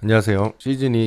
안녕하세요.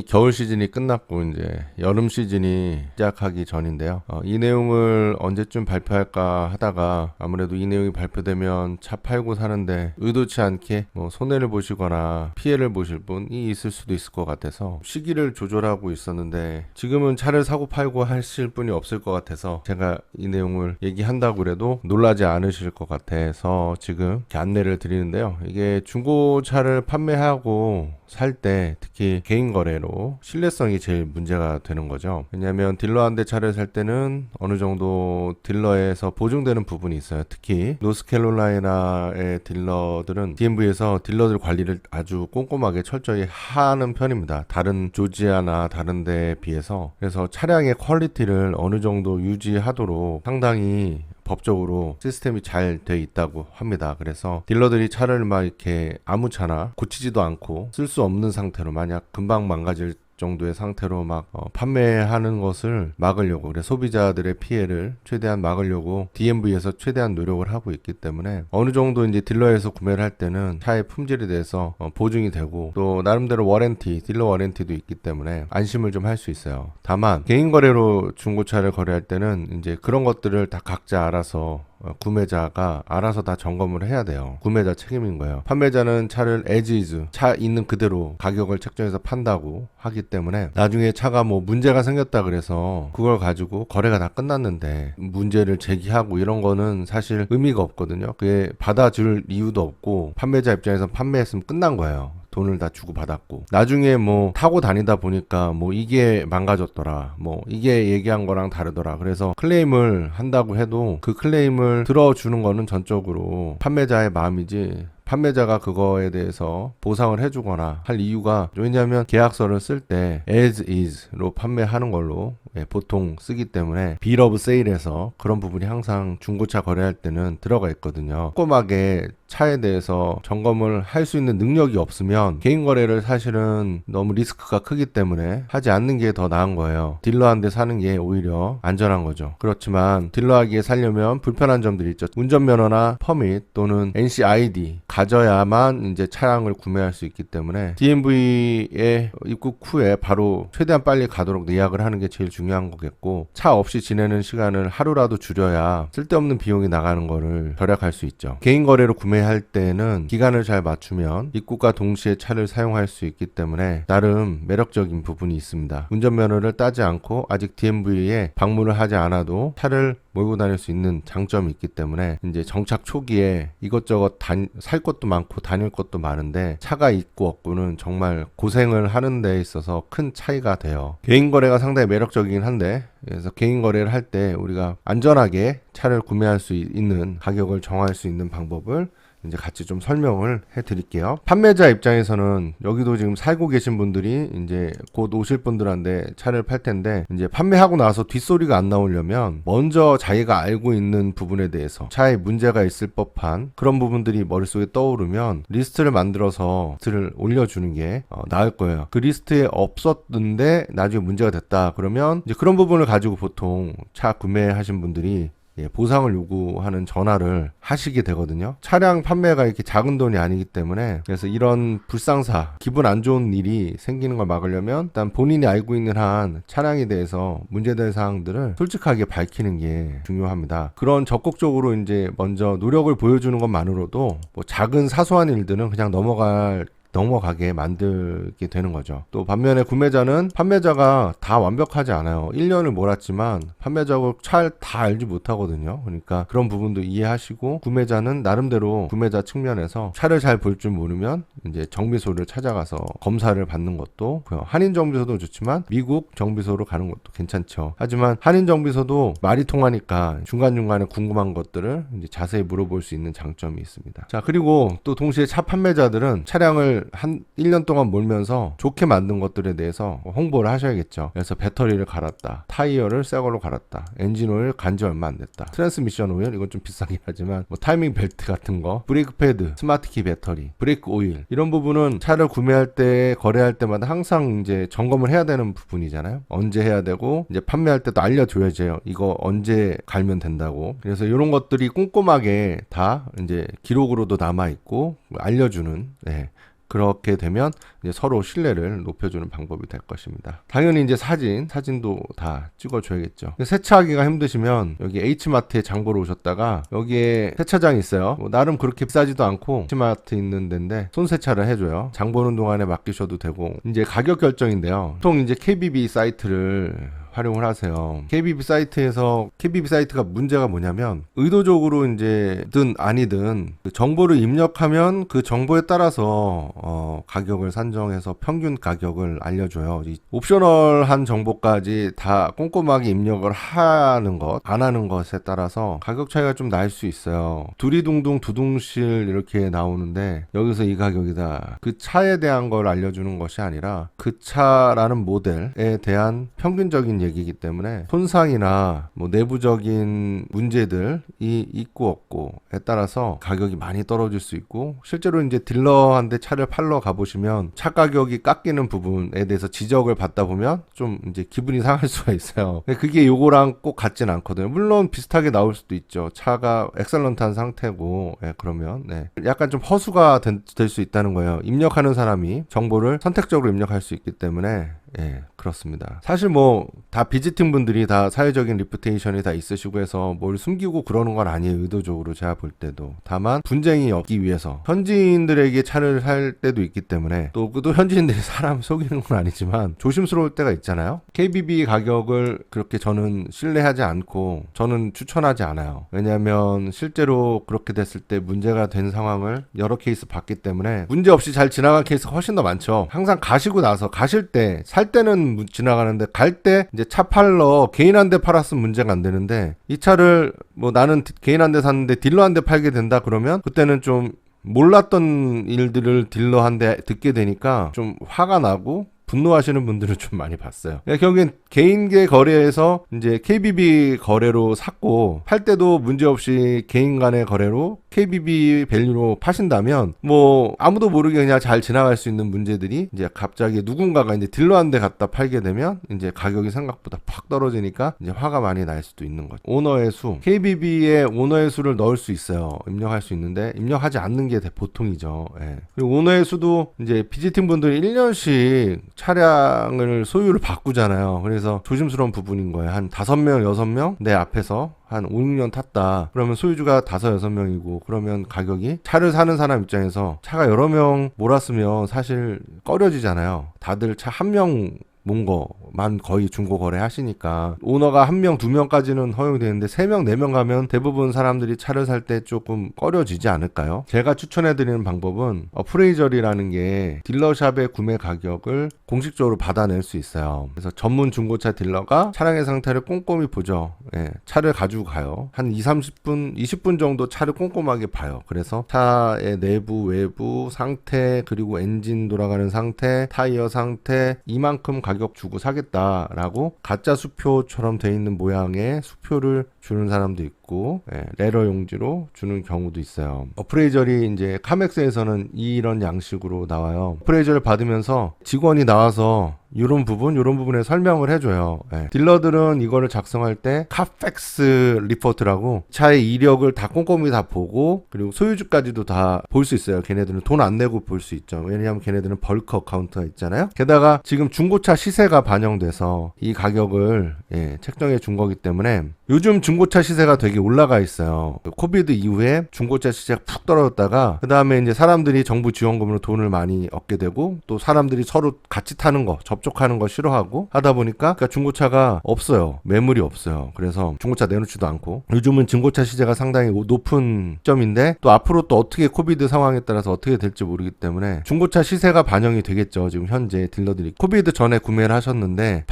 겨울 시즌이 끝났고 이제 여름 시즌이 시작하기 전인데요. 이 내용을 언제쯤 발표할까 하다가 아무래도 이 내용이 발표되면 차 팔고 사는데 의도치 않게 손해를 보시거나 피해를 보실 분이 있을 수도 있을 것 같아서 시기를 조절하고 있었는데 지금은 차를 사고 팔고 하실 분이 없을 것 같아서 제가 이 내용을 얘기한다고 그래도 놀라지 않으실 것 같아서 지금 이렇게 안내를 드리는데요. 이게 중고차를 판매하고 살 때 특히 개인 거래로 신뢰성이 제일 문제가 되는 거죠. 왜냐하면 딜러한테 차를 살 때는 어느 정도 딜러에서 보증되는 부분이 있어요. 특히 노스캐롤라이나의 딜러들은 DMV에서 딜러들 관리를 아주 꼼꼼하게 철저히 하는 편입니다. 다른 조지아나 다른 데에 비해서. 그래서 차량의 퀄리티를 어느 정도 유지하도록 상당히 법적으로 시스템이 잘 돼 있다고 합니다. 그래서 딜러들이 차를 막 이렇게 아무 차나 고치지도 않고 쓸 수 없는 상태로 만약 금방 망가질 정도의 상태로 막 판매하는 것을 막으려고, 그래 소비자들의 피해를 최대한 막으려고 DMV에서 최대한 노력을 하고 있기 때문에 어느 정도 이제 딜러에서 구매를 할 때는 차의 품질에 대해서 보증이 되고 또 나름대로 딜러 워런티도 있기 때문에 안심을 좀 할 수 있어요. 다만 개인 거래로 중고차를 거래할 때는 이제 그런 것들을 다 각자 알아서 구매자가 알아서 다 점검을 해야 돼요. 구매자 책임인 거예요. 판매자는 차를 as is, 차 있는 그대로 가격을 책정해서 판다고 하기 때문에 나중에 차가 문제가 생겼다 그래서 그걸 가지고 거래가 다 끝났는데 문제를 제기하고 이런 거는 사실 의미가 없거든요. 그게 받아줄 이유도 없고 판매자 입장에서 판매했으면 끝난 거예요. 돈을 다 주고 받았고 나중에 타고 다니다 보니까 이게 망가졌더라, 이게 얘기한 거랑 다르더라, 그래서 클레임을 한다고 해도 그 클레임을 들어주는 거는 전적으로 판매자의 마음이지 판매자가 그거에 대해서 보상을 해주거나 할 이유가, 왜냐하면 계약서를 쓸 때 as is로 판매하는 걸로 보통 쓰기 때문에 bill of sale에서 그런 부분이 항상 중고차 거래할 때는 들어가 있거든요. 꼼꼼하게 차에 대해서 점검을 할 수 있는 능력이 없으면 개인 거래를 사실은 너무 리스크가 크기 때문에 하지 않는 게 더 나은 거예요. 딜러한테 사는 게 오히려 안전한 거죠. 그렇지만 딜러하기에 살려면 불편한 점들이 있죠. 운전면허나 퍼밋 또는 NCID 가져야만 이제 차량을 구매할 수 있기 때문에 DMV에 입국 후에 바로 최대한 빨리 가도록 예약을 하는 게 제일 중요한 거겠고, 차 없이 지내는 시간을 하루라도 줄여야 쓸데없는 비용이 나가는 거를 절약할 수 있죠. 개인 거래로 구매할 때는 기간을 잘 맞추면 입국과 동시에 차를 사용할 수 있기 때문에 나름 매력적인 부분이 있습니다. 운전면허를 따지 않고 아직 DMV에 방문을 하지 않아도 차를 몰고 다닐 수 있는 장점이 있기 때문에 이제 정착 초기에 이것저것 살 것도 많고 다닐 것도 많은데 차가 있고 없고는 정말 고생을 하는 데 있어서 큰 차이가 돼요. 개인 거래가 상당히 매력적이긴 한데, 그래서 개인 거래를 할 때 우리가 안전하게 차를 구매할 수 있는 가격을 정할 수 있는 방법을 이제 같이 좀 설명을 해 드릴게요. 판매자 입장에서는 여기도 지금 살고 계신 분들이 이제 곧 오실 분들한테 차를 팔 텐데, 이제 판매하고 나서 뒷소리가 안 나오려면 먼저 자기가 알고 있는 부분에 대해서 차에 문제가 있을 법한 그런 부분들이 머릿속에 떠오르면 리스트를 만들어서 리스트를 올려주는 게 나을 거예요. 그 리스트에 없었는데 나중에 문제가 됐다 그러면 이제 그런 부분을 가지고 보통 차 구매하신 분들이 보상을 요구하는 전화를 하시게 되거든요. 차량 판매가 이렇게 작은 돈이 아니기 때문에, 그래서 이런 불상사, 기분 안 좋은 일이 생기는 걸 막으려면 일단 본인이 알고 있는 한 차량에 대해서 문제될 사항들을 솔직하게 밝히는 게 중요합니다. 그런 적극적으로 이제 먼저 노력을 보여주는 것만으로도 작은 사소한 일들은 그냥 넘어가게 만들게 되는 거죠. 또 반면에 구매자는 판매자가 다 완벽하지 않아요. 1년을 몰았지만 판매자가 차를 다 알지 못하거든요. 그러니까 그런 부분도 이해하시고, 구매자는 나름대로 구매자 측면에서 차를 잘 볼 줄 모르면 이제 정비소를 찾아가서 검사를 받는 것도, 한인 정비소도 좋지만 미국 정비소로 가는 것도 괜찮죠. 하지만 한인 정비소도 말이 통하니까 중간중간에 궁금한 것들을 이제 자세히 물어볼 수 있는 장점이 있습니다. 자, 그리고 또 동시에 차 판매자들은 차량을 한 1년 동안 몰면서 좋게 만든 것들에 대해서 홍보를 하셔야겠죠. 그래서 배터리를 갈았다, 타이어를 새 걸로 갈았다, 엔진 오일 간지 얼마 안 됐다, 트랜스미션 오일, 이건 좀 비싸긴 하지만 타이밍 벨트 같은 거, 브레이크 패드, 스마트키 배터리, 브레이크 오일, 이런 부분은 차를 구매할 때 거래할 때마다 항상 이제 점검을 해야 되는 부분이잖아요. 언제 해야 되고 이제 판매할 때도 알려줘야죠. 이거 언제 갈면 된다고. 그래서 이런 것들이 꼼꼼하게 다 이제 기록으로도 남아 있고 알려주는 그렇게 되면 이제 서로 신뢰를 높여주는 방법이 될 것입니다. 당연히 이제 사진도 다 찍어줘야겠죠. 세차하기가 힘드시면 여기 H마트에 장 보러 오셨다가 여기에 세차장이 있어요. 나름 그렇게 비싸지도 않고 H마트 있는 데인데 손세차를 해줘요. 장 보는 동안에 맡기셔도 되고. 이제 가격 결정인데요. 보통 이제 KBB 사이트를 활용을 하세요. KBB 사이트가 문제가 뭐냐면 의도적으로 이제든 아니든 그 정보를 입력하면 그 정보에 따라서 가격을 산정해서 평균 가격을 알려줘요. 이 옵셔널한 정보까지 다 꼼꼼하게 입력을 하는 것, 안 하는 것에 따라서 가격 차이가 좀 날 수 있어요. 두리둥둥 두둥실 이렇게 나오는데 여기서 이 가격이다. 그 차에 대한 걸 알려주는 것이 아니라 그 차라는 모델에 대한 평균적인 얘기이기 때문에 손상이나 뭐 내부적인 문제들이 있고 없고에 따라서 가격이 많이 떨어질 수 있고, 실제로 이제 딜러한테 차를 팔러 가보시면 차 가격이 깎이는 부분에 대해서 지적을 받다 보면 좀 이제 기분이 상할 수가 있어요. 근데 그게 요거랑 꼭 같진 않거든요. 물론 비슷하게 나올 수도 있죠. 차가 엑셀런트한 상태고, 그러면 약간 좀 허수가 될 수 있다는 거예요. 입력하는 사람이 정보를 선택적으로 입력할 수 있기 때문에 그렇습니다. 사실 뭐 다 비지팅 분들이 다 사회적인 리pu테이션이 다 있으시고 해서 뭘 숨기고 그러는 건 아니에요. 의도적으로 제가 볼 때도. 다만 분쟁이 없기 위해서 현지인들에게 차를 살 때도 있기 때문에, 또 현지인들이 사람 속이는 건 아니지만 조심스러울 때가 있잖아요. KBB 가격을 그렇게 저는 신뢰하지 않고 저는 추천하지 않아요. 왜냐하면 실제로 그렇게 됐을 때 문제가 된 상황을 여러 케이스 봤기 때문에 문제 없이 잘 지나간 케이스가 훨씬 더 많죠. 항상 가시고 나서, 가실 때, 살 때는 지나가는데 갈 때 이제 차 팔러 개인한테 팔았으면 문제가 안 되는데, 이 차를 뭐 나는 개인한테 샀는데 딜러한테 팔게 된다 그러면 그때는 좀 몰랐던 일들을 딜러한테 듣게 되니까 좀 화가 나고 분노하시는 분들을 좀 많이 봤어요. 결국엔 개인계 거래에서 이제 KBB 거래로 샀고, 팔 때도 문제없이 개인 간의 거래로 KBB 밸류로 파신다면 뭐 아무도 모르게 그냥 잘 지나갈 수 있는 문제들이, 이제 갑자기 누군가가 이제 딜러한테 갖다 팔게 되면 이제 가격이 생각보다 팍 떨어지니까 이제 화가 많이 날 수도 있는 거죠. 오너의 수, KBB에 오너의 수를 넣을 수 있어요. 입력할 수 있는데 입력하지 않는 게 보통이죠. 그리고 오너의 수도 이제 비지팅 분들이 1년씩 차량을 소유를 바꾸잖아요. 그래서 조심스러운 부분인 거예요. 한 5명, 6명 내 앞에서 한 5, 6년 탔다. 그러면 소유주가 5, 6명이고, 그러면 가격이, 차를 사는 사람 입장에서 차가 여러 명 몰았으면 사실 꺼려지잖아요. 다들 차 한 명 몬 거만 거의 중고 거래 하시니까 오너가 1명, 2명까지는 허용이 되는데 3명, 4명 가면 대부분 사람들이 차를 살 때 조금 꺼려지지 않을까요? 제가 추천해드리는 방법은 어프레이저리라는 게 딜러샵의 구매 가격을 공식적으로 받아낼 수 있어요. 그래서 전문 중고차 딜러가 차량의 상태를 꼼꼼히 보죠. 차를 가지고 가요. 한 20분, 30분 정도 차를 꼼꼼하게 봐요. 그래서 차의 내부, 외부 상태, 그리고 엔진 돌아가는 상태, 타이어 상태, 이만큼 가격 주고 사겠다라고 가짜 수표처럼 돼 있는 모양의 수표를 주는 사람도 있고, 레러 용지로 주는 경우도 있어요. 어프레이저리 이제 카맥스에서는 이런 양식으로 나와요. 어프레이저를 받으면서 직원이 나와서 이런 부분에 설명을 해줘요. 딜러들은 이거를 작성할 때 카팩스 리포트라고 차의 이력을 다 꼼꼼히 다 보고, 그리고 소유주까지도 다 볼 수 있어요. 걔네들은 돈 안 내고 볼 수 있죠. 왜냐하면 걔네들은 벌크 어카운트가 있잖아요. 게다가 지금 중고차 시세가 반영돼서 이 가격을 책정해 준 거기 때문에 요즘 중고차 시세가 되게 올라가 있어요. 코비드 이후에 중고차 시세가 푹 떨어졌다가 그 다음에 이제 사람들이 정부 지원금으로 돈을 많이 얻게 되고, 또 사람들이 서로 같이 타는 거, 접촉하는 거 싫어하고 하다 보니까 그러니까 중고차가 없어요. 매물이 없어요. 그래서 중고차 내놓지도 않고, 요즘은 중고차 시세가 상당히 높은 점인데, 또 앞으로 또 어떻게 코비드 상황에 따라서 어떻게 될지 모르기 때문에 중고차 시세가 반영이 되겠죠. 지금 현재 딜러들이 코비드 전에 구매를 하셨는데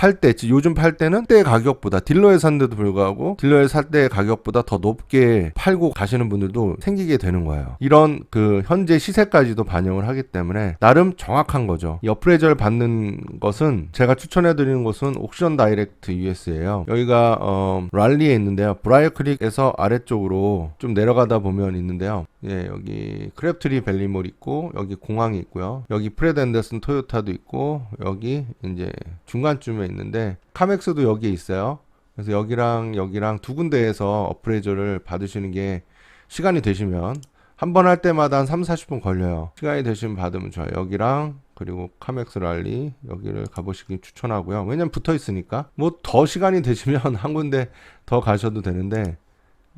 요즘 팔 때는 그때 가격보다, 딜러에 샀는데도 불구하고 딜러에 살 때 가격보다 더 높게 팔고 가시는 분들도 생기게 되는 거예요. 이런 그 현재 시세까지도 반영을 하기 때문에 나름 정확한 거죠. 이 어프레이저를 받는 것은, 제가 추천해드리는 곳은 옥션 다이렉트 US예요. 여기가 랄리에 있는데요. 브라이어 크릭에서 아래쪽으로 좀 내려가다 보면 있는데요. 여기 크랩트리 밸리몰 있고, 여기 공항이 있고요. 여기 프레드 앤더슨 토요타도 있고, 여기 이제 중간쯤에 있는데 카맥스도 여기에 있어요. 그래서 여기랑 두 군데에서 어프레이저를 받으시는 게, 시간이 되시면 한 번 할 때마다 한 3, 40분 걸려요. 시간이 되시면 받으면 좋아요. 여기랑 그리고 카맥스 랄리 여기를 가보시길 추천하고요. 왜냐면 붙어 있으니까. 뭐 더 시간이 되시면 한 군데 더 가셔도 되는데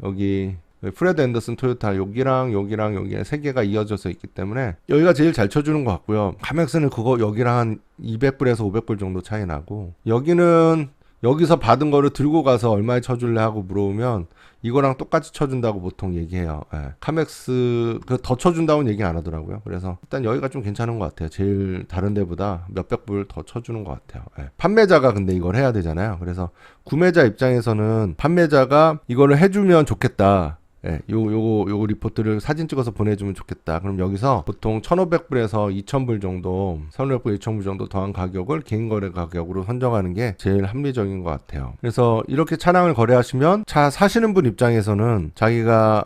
여기 프레드 앤더슨 토요타 여기랑 여기랑 세 개가 이어져서 있기 때문에 여기가 제일 잘 쳐주는 것 같고요. 카맥스는 그거 여기랑 한 200불에서 500불 정도 차이 나고, 여기는 여기서 받은 거를 들고 가서 얼마에 쳐줄래 하고 물어보면 이거랑 똑같이 쳐준다고 보통 얘기해요. 예. 카맥스 더 쳐준다고는 얘기 안 하더라고요. 그래서 일단 여기가 좀 괜찮은 것 같아요. 제일 다른 데보다 몇백 불 더 쳐주는 것 같아요. 예. 판매자가 근데 이걸 해야 되잖아요. 그래서 구매자 입장에서는 판매자가 이거를 해주면 좋겠다. 예, 요거 리포트를 사진 찍어서 보내주면 좋겠다. 그럼 여기서 보통 1,500불에서 2,000불 정도, 1,500불, 2,000불 정도 더한 가격을 개인 거래 가격으로 선정하는 게 제일 합리적인 것 같아요. 그래서 이렇게 차량을 거래하시면 차 사시는 분 입장에서는 자기가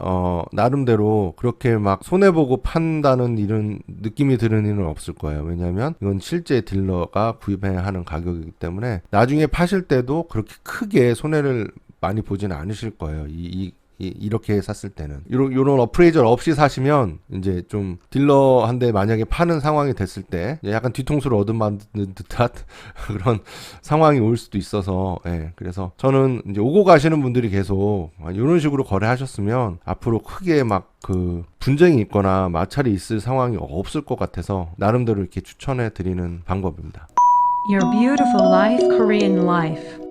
나름대로 그렇게 막 손해보고 판다는 이런 느낌이 드는 일은 없을 거예요. 왜냐하면 이건 실제 딜러가 구입해야 하는 가격이기 때문에 나중에 파실 때도 그렇게 크게 손해를 많이 보지는 않으실 거예요. 이렇게 샀을 때는 요런 어프레이저 없이 사시면 이제 좀 딜러한테 만약에 파는 상황이 됐을 때 약간 뒤통수를 얻어맞는 듯한 그런 상황이 올 수도 있어서, 예. 그래서 저는 이제 오고 가시는 분들이 계속 이런 식으로 거래하셨으면 앞으로 크게 막 그 분쟁이 있거나 마찰이 있을 상황이 없을 것 같아서 나름대로 이렇게 추천해 드리는 방법입니다. Your beautiful life, Korean life.